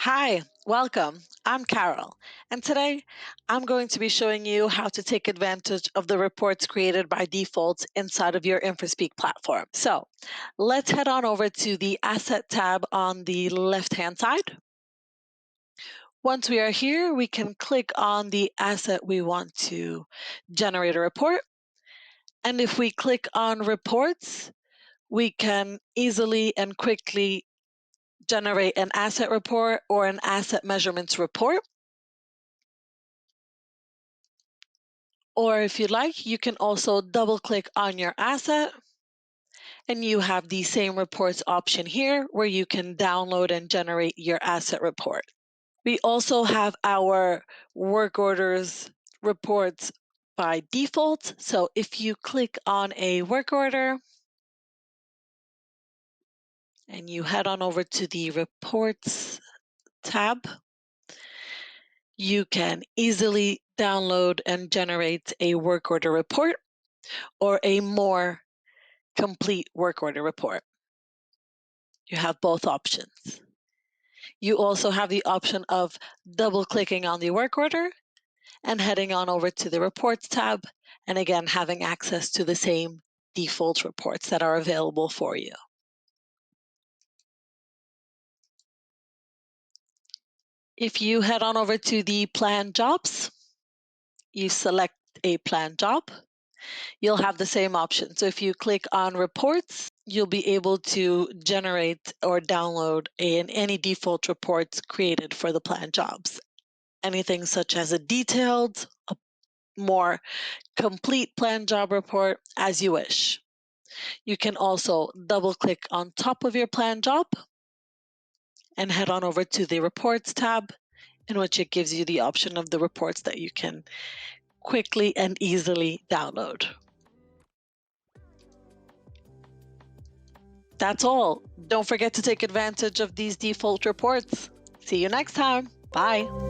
Hi, welcome. I'm Carol, and today I'm going to be showing you how to take advantage of the reports created by default inside of your Infraspeak platform. So let's head on over to the Asset tab on the left-hand side. Once we are here, we can click on the asset we want to generate a report. And if we click on Reports, we can easily and quickly generate an asset report or an asset measurements report. Or if you like, you can also double click on your asset and you have the same reports option here where you can download and generate your asset report. We also have our work orders reports by default. So if you click on a work order and you head on over to the reports tab, you can easily download and generate a work order report or a more complete work order report. You have both options. You also have the option of double clicking on the work order and heading on over to the reports tab, and again, having access to the same default reports that are available for you. If you head on over to the planned jobs, you select a planned job, you'll have the same option. So if you click on reports, you'll be able to generate or download any default reports created for the planned jobs. Anything such as a detailed, a more complete planned job report, as you wish. You can also double click on top of your planned job and head on over to the reports tab, in which it gives you the option of the reports that you can quickly and easily download. That's all. Don't forget to take advantage of these default reports. See you next time. Bye.